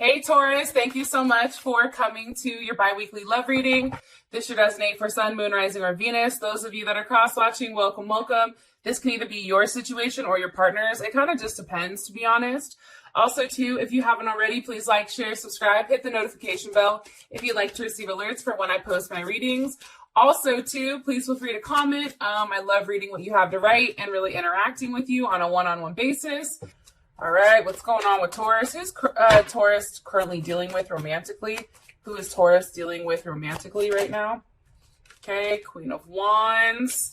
Hey Taurus, thank you so much for coming to your bi-weekly love reading. This should resonate for Sun, Moon, Rising, or Venus. Those of you that are cross-watching, welcome, welcome. This can either be your situation or your partner's. It kind of just depends, to be honest. Also, too, if you haven't already, please like, share, subscribe, hit the notification bell if you'd like to receive alerts for when I post my readings. Also, too, please feel free to comment. I love reading what you have to write and really interacting with you on a one-on-one basis. All right, what's going on with Taurus? Who's Taurus currently dealing with romantically? Who is Taurus dealing with romantically right now? Okay, Queen of Wands.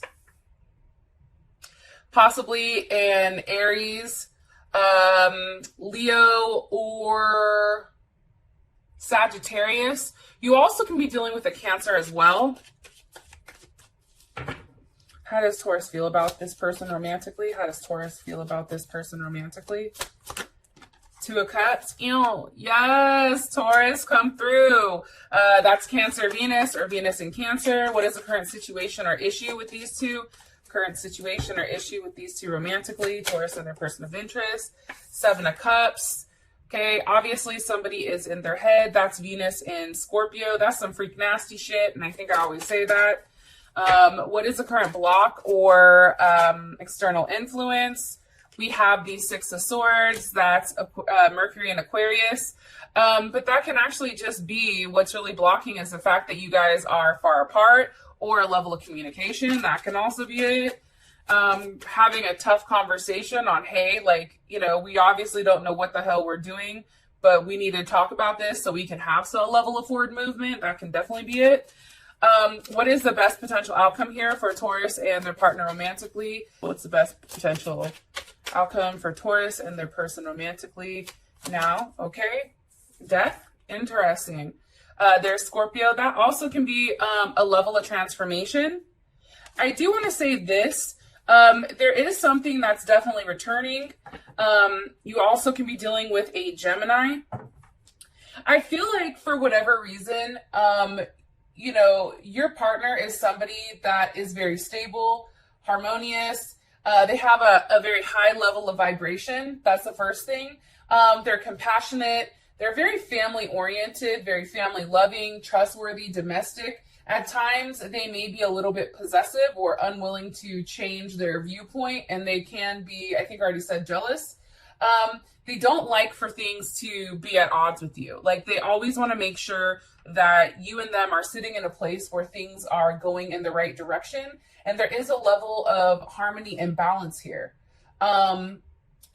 Possibly an Aries, Leo, or Sagittarius. You also can be dealing with a Cancer as well. How does Taurus feel about this person romantically? How does Taurus feel about this person romantically? Two of Cups. Ew. Yes, Taurus, come through. That's Cancer, Venus, or Venus in Cancer. What is the current situation or issue with these two? Current situation or issue with these two romantically. Taurus and their person of interest. Seven of Cups. Okay, obviously somebody is in their head. That's Venus in Scorpio. That's some freak nasty shit, and I think I always say that. What is the current block or external influence? We have the Six of Swords. That's Mercury and Aquarius. But that can actually just be what's really blocking is the fact that you guys are far apart or a level of communication. That can also be it. Having a tough conversation on, hey, like, you know, we obviously don't know what the hell we're doing, but we need to talk about this so we can have some level of forward movement. That can definitely be it. What is the best potential outcome here for Taurus and their partner romantically? What's the best potential outcome for Taurus and their person romantically now? Okay. Death. Interesting. There's Scorpio. That also can be a level of transformation. I do want to say this. There is something that's definitely returning. You also can be dealing with a Gemini. I feel like for whatever reason, you know, your partner is somebody that is very stable, harmonious. They have a very high level of vibration. That's the first thing. They're compassionate. They're very family oriented, very family loving, trustworthy, domestic. At times, they may be a little bit possessive or unwilling to change their viewpoint, and they can be, I think I already said, jealous. They don't like for things to be at odds with you. Like, they always want to make sure that you and them are sitting in a place where things are going in the right direction. And there is a level of harmony and balance here.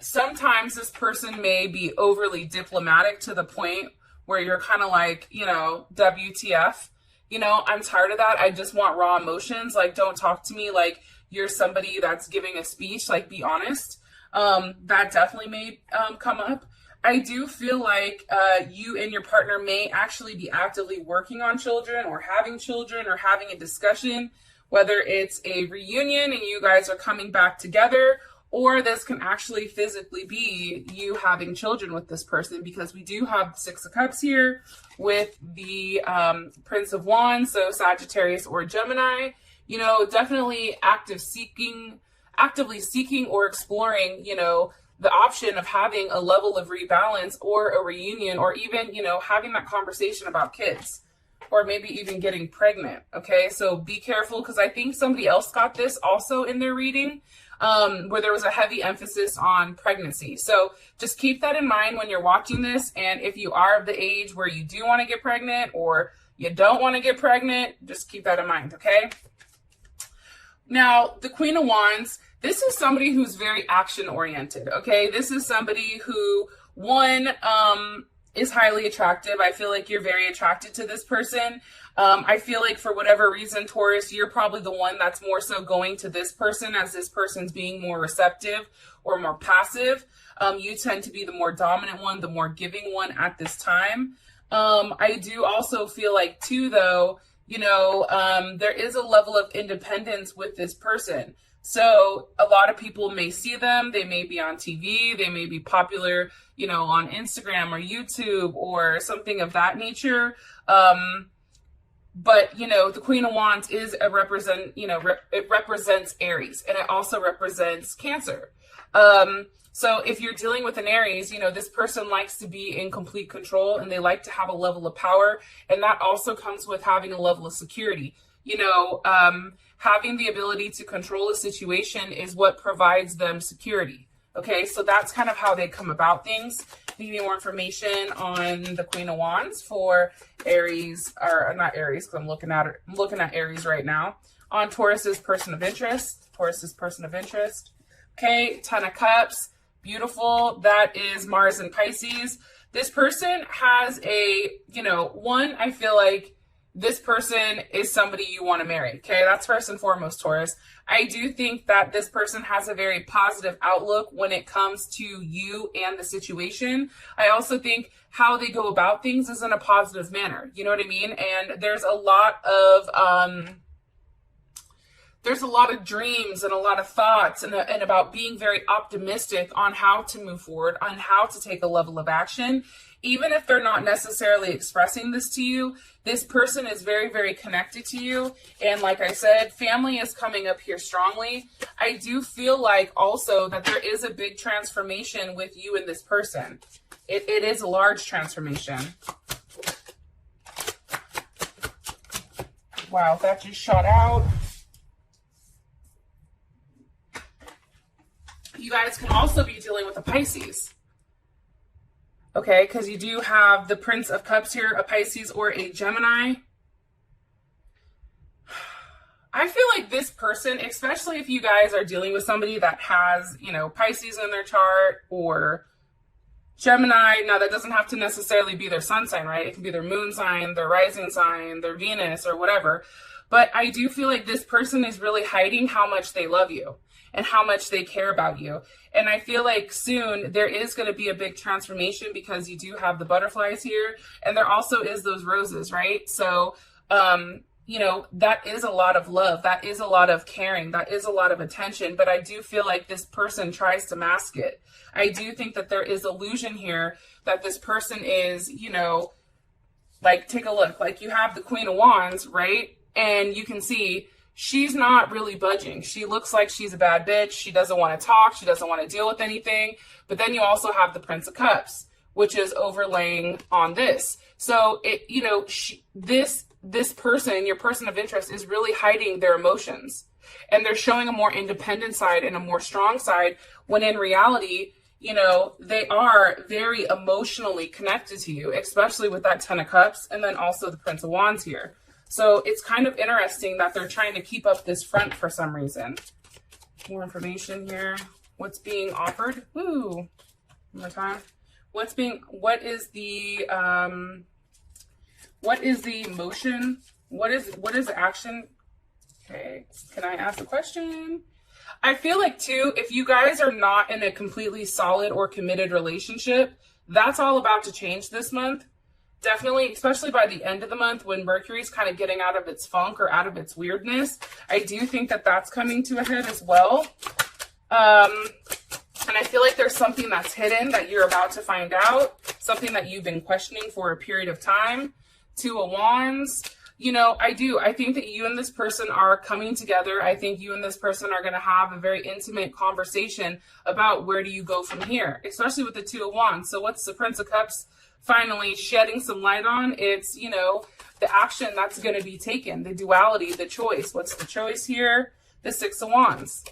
Sometimes this person may be overly diplomatic to the point where you're kind of like, you know, WTF, you know, I'm tired of that. I just want raw emotions. Like, don't talk to me like you're somebody that's giving a speech. Like, be honest. That definitely may come up. I do feel like you and your partner may actually be actively working on children or having a discussion, whether it's a reunion and you guys are coming back together, or this can actually physically be you having children with this person, because we do have Six of Cups here with the Prince of Wands, so Sagittarius or Gemini. You know, definitely actively seeking or exploring, you know, the option of having a level of rebalance or a reunion, or even, you know, having that conversation about kids, or maybe even getting pregnant. Okay, so be careful, because I think somebody else got this also in their reading, where there was a heavy emphasis on pregnancy. So just keep that in mind when you're watching this. And if you are of the age where you do want to get pregnant or you don't want to get pregnant, just keep that in mind. Okay. Now, the Queen of Wands, this is somebody who's very action oriented. Okay. This is somebody who, one, is highly attractive. I feel like you're very attracted to this person. I feel like for whatever reason, Taurus, you're probably the one that's more so going to this person as this person's being more receptive or more passive. You tend to be the more dominant one, the more giving one at this time. I do also feel like too, though, you know, there is a level of independence with this person. So a lot of people may see them, they may be on TV, they may be popular, you know, on Instagram or YouTube or something of that nature. But, you know, the Queen of Wands is it represents Aries, and it also represents Cancer. So if you're dealing with an Aries, you know, this person likes to be in complete control and they like to have a level of power. And that also comes with having a level of security. You know, having the ability to control a situation is what provides them security. Okay, so that's kind of how they come about things. Need more information on the Queen of Wands for Aries, or not Aries, because I'm looking at Aries right now. On Taurus's person of interest. Taurus's person of interest. Okay, Ten of Cups. Beautiful. That is Mars and Pisces. This person has a, you know, one, I feel like this person is somebody you want to marry. Okay, that's first and foremost, Taurus. I do think that this person has a very positive outlook when it comes to you and the situation. I also think how they go about things is in a positive manner. You know what I mean? And there's a lot of dreams and a lot of thoughts and about being very optimistic on how to move forward, on how to take a level of action. Even if they're not necessarily expressing this to you, this person is very, very connected to you. And like I said, family is coming up here strongly. I do feel like also that there is a big transformation with you and this person. It is a large transformation. Wow, that just shot out. You guys can also be dealing with a Pisces. Okay, because you do have the Prince of Cups here, a Pisces or a Gemini. I feel like this person, especially if you guys are dealing with somebody that has, you know, Pisces in their chart or Gemini. Now, that doesn't have to necessarily be their sun sign, right? It can be their moon sign, their rising sign, their Venus or whatever. But I do feel like this person is really hiding how much they love you and how much they care about you. And I feel like soon there is going to be a big transformation because you do have the butterflies here. And there also is those roses, right? So, you know, that is a lot of love. That is a lot of caring. That is a lot of attention. But I do feel like this person tries to mask it. I do think that there is illusion here that this person is, you know, like, take a look. Like, you have the Queen of Wands, right? And you can see she's not really budging. She looks like she's a bad bitch. She doesn't want to talk. She doesn't want to deal with anything. But then you also have the Prince of Cups, which is overlaying on this. So, it, you know, this person, your person of interest, is really hiding their emotions. And they're showing a more independent side and a more strong side, when in reality, you know, they are very emotionally connected to you, especially with that Ten of Cups and then also the Prince of Wands here. So it's kind of interesting that they're trying to keep up this front for some reason. More information here. What's being offered? Ooh, one more time. What is the motion? What is the action? Okay, can I ask a question? I feel like too, if you guys are not in a completely solid or committed relationship, that's all about to change this month. Definitely, especially by the end of the month when Mercury's kind of getting out of its funk or out of its weirdness. I do think that that's coming to a head as well. And I feel like there's something that's hidden that you're about to find out. Something that you've been questioning for a period of time. Two of Wands. You know, I think that you and this person are coming together. I think you and this person are going to have a very intimate conversation about where do you go from here, especially with the Two of Wands. So what's the Prince of Cups finally shedding some light on? It's, you know, the action that's going to be taken, the duality, the choice. What's the choice here? The Six of Wands.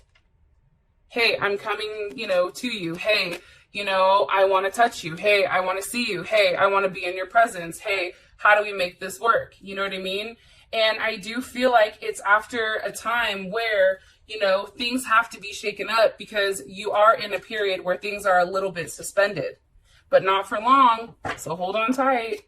Hey, I'm coming, you know, to you. Hey, you know, I want to touch you. Hey, I want to see you. Hey, I want to be in your presence. Hey, how do we make this work? You know what I mean? And I do feel like it's after a time where, you know, things have to be shaken up because you are in a period where things are a little bit suspended, but not for long. So hold on tight.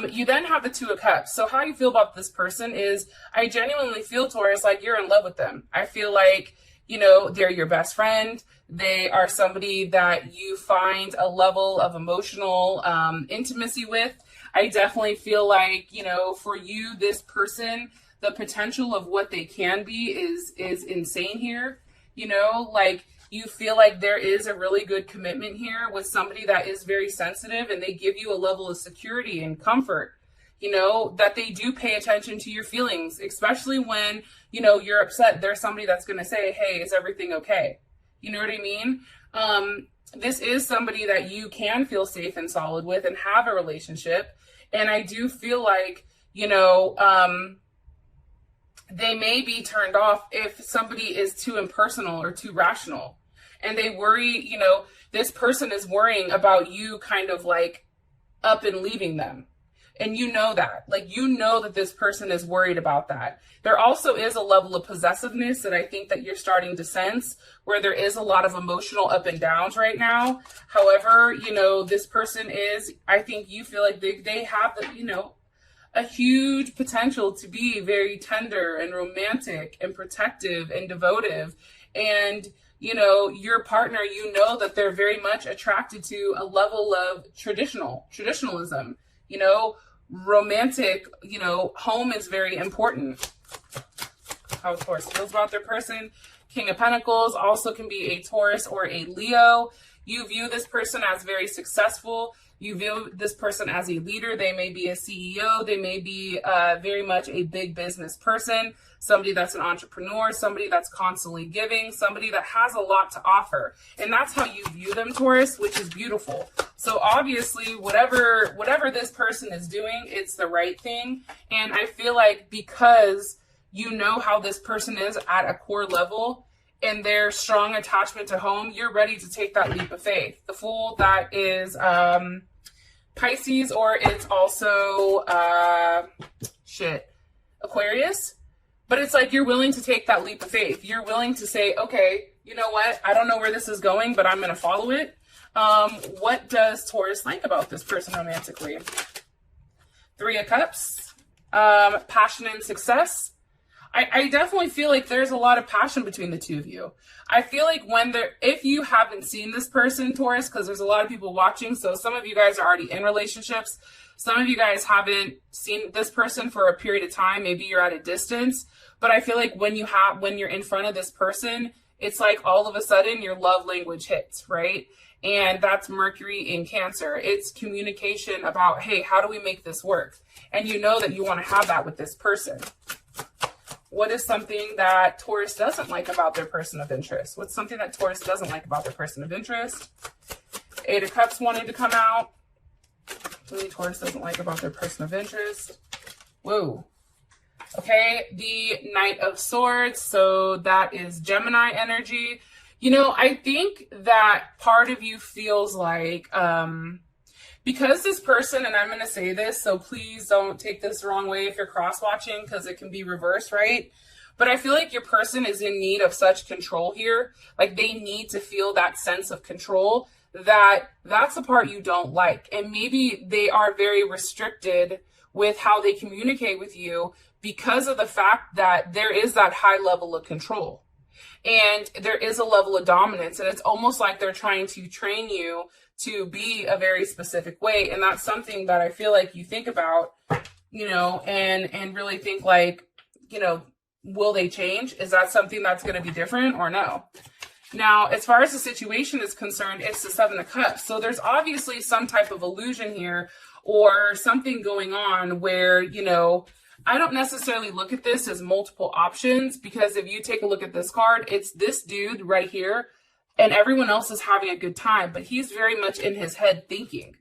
You then have the Two of Cups. So how you feel about this person is, I genuinely feel, Taurus, like you're in love with them. I feel like, you know, they're your best friend. They are somebody that you find a level of emotional intimacy with. I definitely feel like, you know, for you, this person, the potential of what they can be is insane here. You know, like, you feel like there is a really good commitment here with somebody that is very sensitive, and they give you a level of security and comfort, you know, that they do pay attention to your feelings, especially when, you know, you're upset. There's somebody that's going to say, hey, is everything okay? You know what I mean? This is somebody that you can feel safe and solid with and have a relationship. And I do feel like, you know, they may be turned off if somebody is too impersonal or too rational. And they worry, you know, this person is worrying about you kind of like up and leaving them. And you know that, like, you know that this person is worried about that. There also is a level of possessiveness that I think that you're starting to sense, where there is a lot of emotional up and downs right now. However, you know, this person is, I think you feel like they have, the, you know, a huge potential to be very tender and romantic and protective and devotive. And, you know, your partner, you know that they're very much attracted to a level of traditionalism, you know, romantic, you know, home is very important. How Taurus feels about their person. King of Pentacles also can be a Taurus or a Leo. You view this person as very successful. You view this person as a leader. They may be a CEO. They may be very much a big business person, somebody that's an entrepreneur, somebody that's constantly giving, somebody that has a lot to offer. And that's how you view them, Taurus, which is beautiful. So obviously, whatever this person is doing, it's the right thing. And I feel like because you know how this person is at a core level, and their strong attachment to home, you're ready to take that leap of faith. The Fool, that is Pisces, or it's also Aquarius. But it's like you're willing to take that leap of faith. You're willing to say, okay, you know what? I don't know where this is going, but I'm going to follow it. What does Taurus like about this person romantically? Three of Cups, passion and success. I definitely feel like there's a lot of passion between the two of you. I feel like if you haven't seen this person, Taurus, because there's a lot of people watching, so some of you guys are already in relationships. Some of you guys haven't seen this person for a period of time. Maybe you're at a distance. But I feel like when you're in front of this person, it's like all of a sudden your love language hits, right? And that's Mercury in Cancer. It's communication about, hey, how do we make this work? And you know that you want to have that with this person. What is something that Taurus doesn't like about their person of interest? What's something that Taurus doesn't like about their person of interest? Eight of Cups wanting to come out. What Taurus doesn't like about their person of interest? Whoa. Okay, the Knight of Swords. So that is Gemini energy. You know, I think that part of you feels like, because this person, and I'm going to say this, so please don't take this the wrong way if you're cross-watching, because it can be reversed, right? But I feel like your person is in need of such control here. Like they need to feel that sense of control, that's the part you don't like. And maybe they are very restricted with how they communicate with you because of the fact that there is that high level of control. And there is a level of dominance, and it's almost like they're trying to train you to be a very specific way. And that's something that I feel like you think about, you know, and really think like, you know, will they change? Is that something that's going to be different or no? Now, as far as the situation is concerned, it's the Seven of Cups. So there's obviously some type of illusion here or something going on where, you know, I don't necessarily look at this as multiple options, because if you take a look at this card, it's this dude right here and everyone else is having a good time, but he's very much in his head thinking.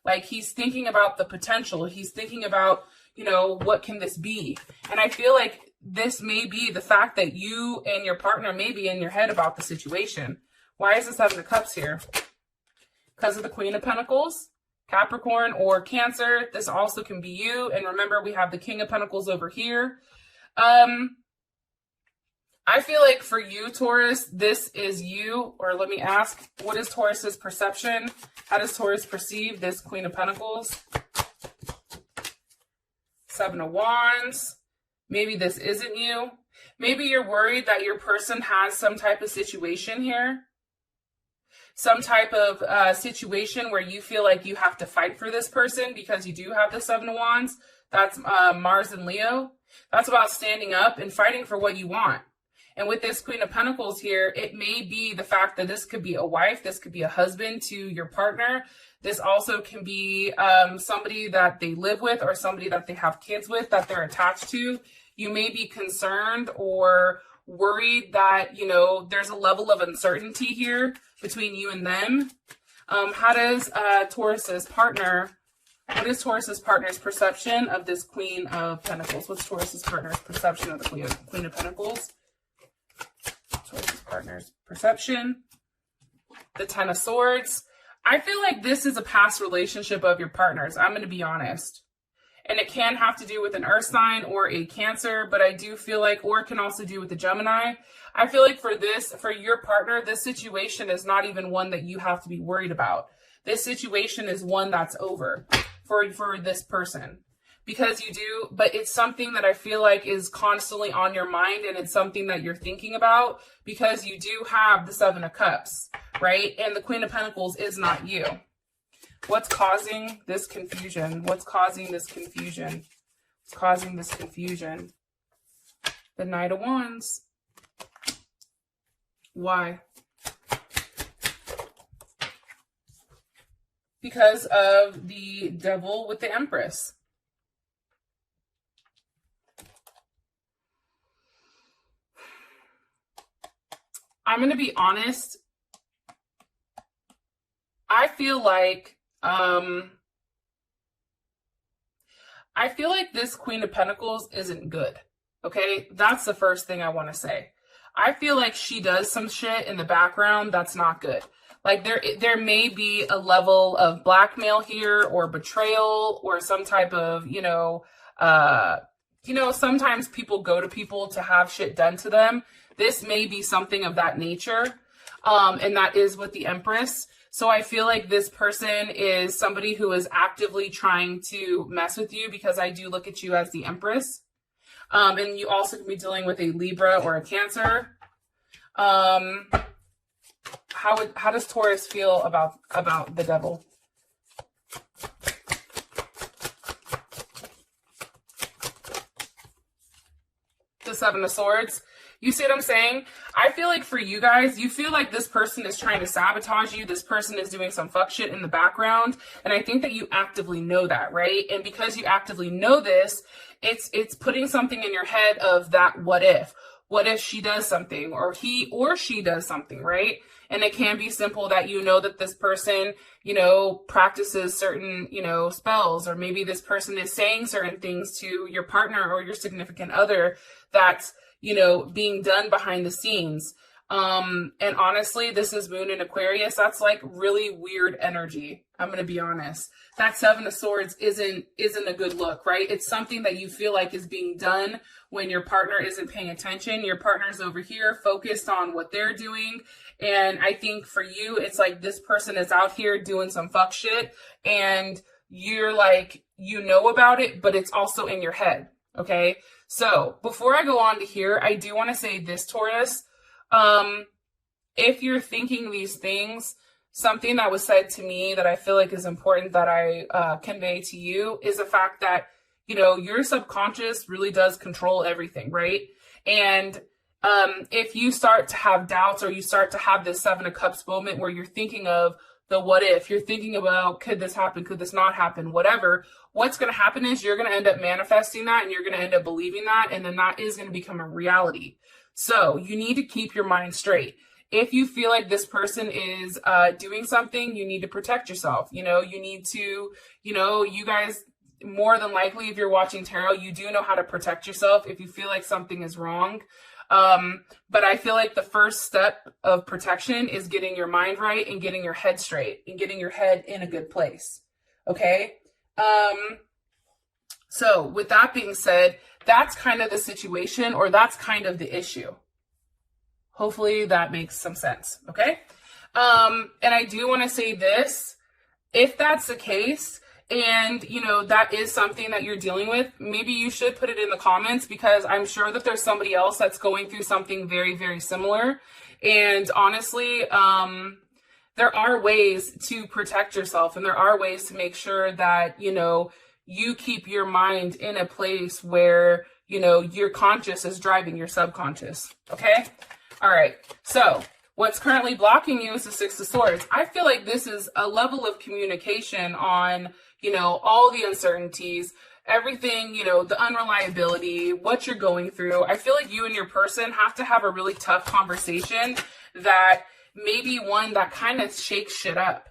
Like he's thinking about the potential. He's thinking about, you know, what can this be? And I feel like this may be the fact that you and your partner may be in your head about the situation. Why is the Seven of Cups here? Because of the Queen of Pentacles, Capricorn or Cancer. This also can be you. And remember, we have the King of Pentacles over here. I feel like for you, Taurus, this is you. Or let me ask, what is Taurus's perception? How does Taurus perceive this Queen of Pentacles? Seven of Wands. Maybe this isn't you. Maybe you're worried that your person has some type of situation here. Some type of situation where you feel like you have to fight for this person because you do have the Seven of Wands. That's Mars and Leo. That's about standing up and fighting for what you want. And with this Queen of Pentacles here, it may be the fact that this could be a wife. This could be a husband to your partner. This also can be somebody that they live with or somebody that they have kids with that they're attached to. You may be concerned or worried that, you know, there's a level of uncertainty here between you and them. How does Taurus's partner, what is Taurus's partner's perception of this Queen of Pentacles? What's Taurus's partner's perception of the Queen of Pentacles? Taurus's partner's perception. The Ten of Swords. I feel like this is a past relationship of your partner's. I'm going to be honest. And it can have to do with an earth sign or a Cancer, but I do feel like, or it can also do with a Gemini. I feel like for this, for your partner, this situation is not even one that you have to be worried about. This situation is one that's over for this person. Because you do, but it's something that I feel like is constantly on your mind, and it's something that you're thinking about because you do have the Seven of Cups, right? And the Queen of Pentacles is not you. What's causing this confusion? What's causing this confusion? What's causing this confusion? The Knight of Wands. Why? Because of the Devil with the Empress. I'm going to be honest. I feel like this Queen of Pentacles isn't good. Okay, that's the first thing I want to say. I feel like she does some shit in the background that's not good. Like there may be a level of blackmail here, or betrayal, or some type of, sometimes people go to people to have shit done to them. This may be something of that nature. And that is with the Empress. So I feel like this person is somebody who is actively trying to mess with you, because I do look at you as the Empress. And you also can be dealing with a Libra or a Cancer. How does Taurus feel about the Devil? The Seven of Swords. You see what I'm saying? I feel like for you guys, you feel like this person is trying to sabotage you. This person is doing some fuck shit in the background. And I think that you actively know that, right? And because you actively know this, it's putting something in your head of that what if. What if she does something, or he or she does something, right? And it can be simple that you know that this person, practices certain, spells, or maybe this person is saying certain things to your partner or your significant other that's, being done behind the scenes. And honestly, this is Moon in Aquarius. That's like really weird energy. I'm going to be honest. That Seven of Swords isn't a good look, right? It's something that you feel like is being done when your partner isn't paying attention. Your partner's over here focused on what they're doing. And I think for you, it's like this person is out here doing some fuck shit, and you're like, about it, but it's also in your head. Okay. So before I go on to here, I do want to say this, Taurus. If you're thinking these things, something that was said to me that I feel like is important that I convey to you is the fact that, your subconscious really does control everything, right? And if you start to have doubts, or you start to have this Seven of Cups moment where you're thinking of the what if, you're thinking about, could this happen? Could this not happen? Whatever. What's going to happen is you're going to end up manifesting that, and you're going to end up believing that. And then that is going to become a reality. So you need to keep your mind straight. If you feel like this person is doing something, you need to protect yourself. You need to, you guys, more than likely, if you're watching tarot, you do know how to protect yourself if you feel like something is wrong. But I feel like the first step of protection is getting your mind right and getting your head straight and getting your head in a good place. Okay. So with that being said, that's kind of the situation, or that's kind of the issue. Hopefully that makes some sense. Okay. And I do want to say this, if that's the case, and, that is something that you're dealing with, maybe you should put it in the comments, because I'm sure that there's somebody else that's going through something very, very similar. And honestly, there are ways to protect yourself, and there are ways to make sure that, you keep your mind in a place where, your conscious is driving your subconscious. Okay. All right. So what's currently blocking you is the Six of Swords. I feel like this is a level of communication on, you know, all the uncertainties, everything, you know, the unreliability, what you're going through. I feel like you and your person have to have a really tough conversation that maybe one that kind of shakes shit up,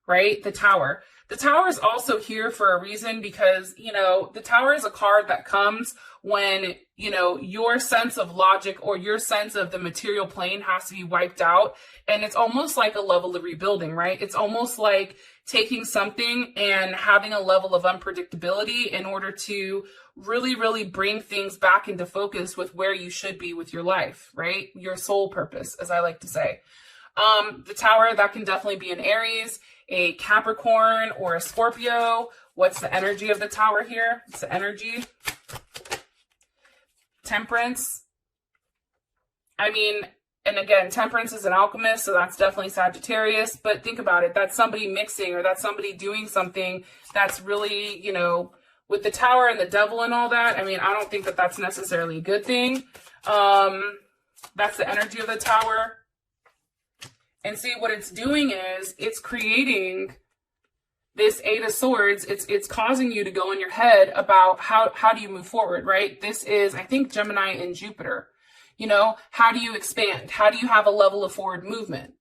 right? The Tower. The Tower is also here for a reason because, you know, the Tower is a card that comes when, you know, your sense of logic or your sense of the material plane has to be wiped out. And it's almost like a level of rebuilding, right? It's almost like taking something and having a level of unpredictability in order to really, really bring things back into focus with where you should be with your life, right? Your soul purpose, as I like to say. The Tower, that can definitely be an Aries, a Capricorn, or a Scorpio. What's the energy of the Tower here? It's the energy. Temperance. I mean, and again, Temperance is an alchemist, so that's definitely Sagittarius. But think about it. That's somebody mixing, or that's somebody doing something that's really, you know, with the Tower and the Devil and all that. I mean, I don't think that that's necessarily a good thing. That's the energy of the Tower. And see, what it's doing is it's creating this Eight of Swords. It's causing you to go in your head about how do you move forward, right? This is, I think, Gemini and Jupiter. You know, how do you expand? How do you have a level of forward movement?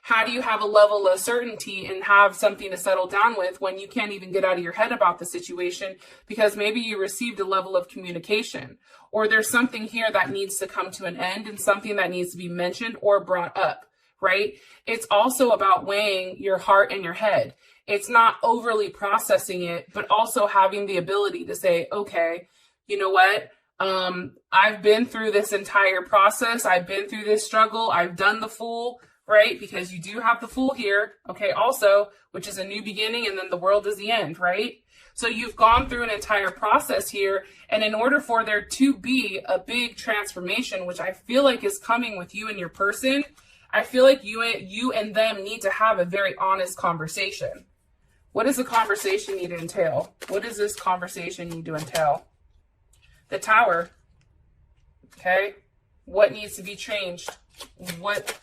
How do you have a level of certainty and have something to settle down with when you can't even get out of your head about the situation because maybe you received a level of communication, or there's something here that needs to come to an end and something that needs to be mentioned or brought up, right? It's also about weighing your heart and your head. It's not overly processing it, but also having the ability to say, okay, you know what? I've been through this entire process. I've been through this struggle. I've done the Fool, right? Because you do have the Fool here, okay, also, which is a new beginning, and then the World is the end, right? So you've gone through an entire process here, and in order for there to be a big transformation, which I feel like is coming with you and your person, I feel like you and them need to have a very honest conversation. What does the conversation need to entail? What does this conversation need to entail? The Tower, okay? What needs to be changed? What?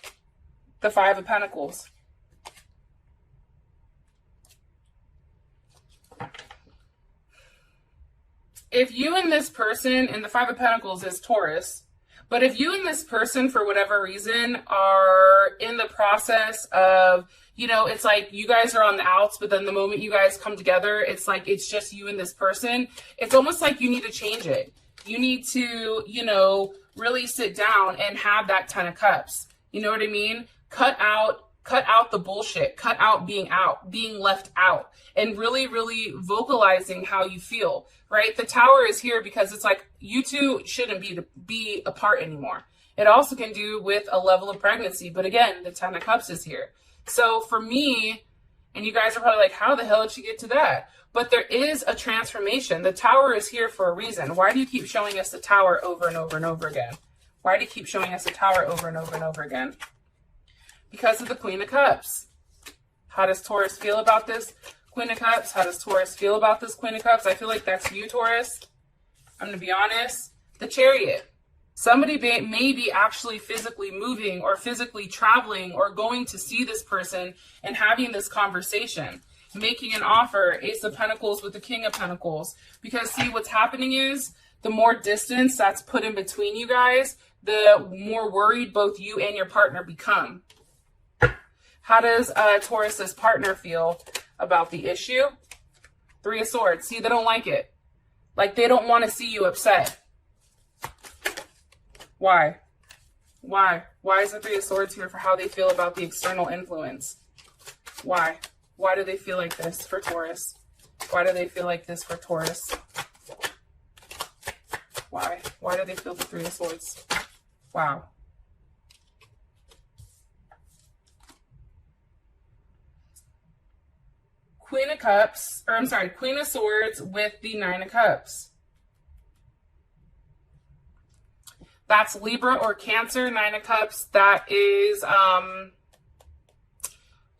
The Five of Pentacles. If you and this person, and the Five of Pentacles is Taurus, but if you and this person, for whatever reason, are in the process of, you know, it's like you guys are on the outs, but then the moment you guys come together, it's like it's just you and this person. It's almost like you need to change it. You need to, you know, really sit down and have that 10 of Cups. You know what I mean? Cut out the bullshit. Cut out, being left out, and really, really vocalizing how you feel, right? The Tower is here because it's like you two shouldn't be apart anymore. It also can do with a level of pregnancy, but again, the 10 of Cups is here. So for me, and you guys are probably like, how the hell did she get to that? But there is a transformation. The Tower is here for a reason. Why do you keep showing us the Tower over and over and over again? Why do you keep showing us the Tower over and over and over again? Because of the Queen of Cups. How does Taurus feel about this Queen of Cups? How does Taurus feel about this Queen of Cups? I feel like that's you, Taurus. I'm going to be honest. The Chariot. Somebody may be actually physically moving or physically traveling or going to see this person and having this conversation, making an offer. Ace of Pentacles with the King of Pentacles. Because see, what's happening is the more distance that's put in between you guys, the more worried both you and your partner become. How does Taurus's partner feel about the issue? Three of Swords. See, they don't like it. Like, they don't want to see you upset. Why? Why? Why is the Three of Swords here for how they feel about the external influence? Why? Why do they feel like this for Taurus? Why do they feel like this for Taurus? Why? Why do they feel the Three of Swords? Wow. Queen of Cups, or I'm sorry, Queen of Swords with the Nine of Cups. That's Libra or Cancer. Nine of Cups, that is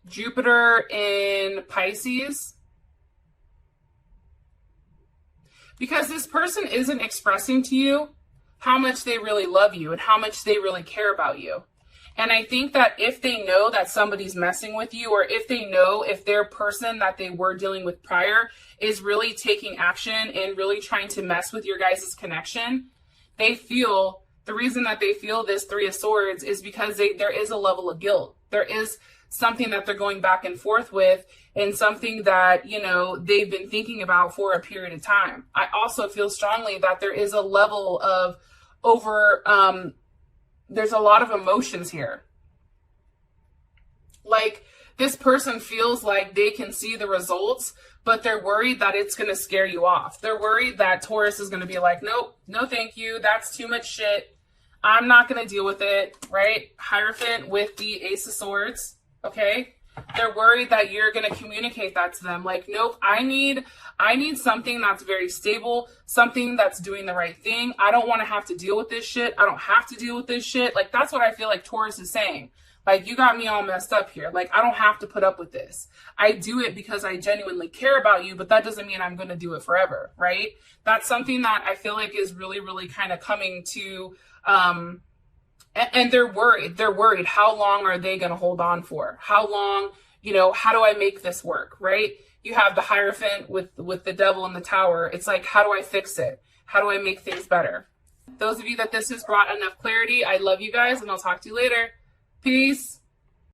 Jupiter in Pisces. Because this person isn't expressing to you how much they really love you and how much they really care about you. And I think that if they know that somebody's messing with you, or if they know if their person that they were dealing with prior is really taking action and really trying to mess with your guys' connection, they feel, the reason that they feel this Three of Swords is because there is a level of guilt. There is something that they're going back and forth with, and something that, you know, they've been thinking about for a period of time. I also feel strongly that there is a level of there's a lot of emotions here. Like, this person feels like they can see the results, but they're worried that it's going to scare you off. They're worried that Taurus is going to be like, nope, no thank you. That's too much shit. I'm not going to deal with it, right? Hierophant with the Ace of Swords, okay? They're worried that you're going to communicate that to them. Like, nope, I need something that's very stable, something that's doing the right thing. I don't want to have to deal with this shit. I don't have to deal with this shit. Like, that's what I feel like Taurus is saying. Like, you got me all messed up here. Like, I don't have to put up with this. I do it because I genuinely care about you, but that doesn't mean I'm going to do it forever, right? That's something that I feel like is really, really kind of coming to, and they're worried. They're worried. How long are they going to hold on for? How long, you know, how do I make this work, right? You have the Hierophant with the Devil in the Tower. It's like, how do I fix it? How do I make things better? Those of you that this has brought enough clarity, I love you guys, and I'll talk to you later. Peace.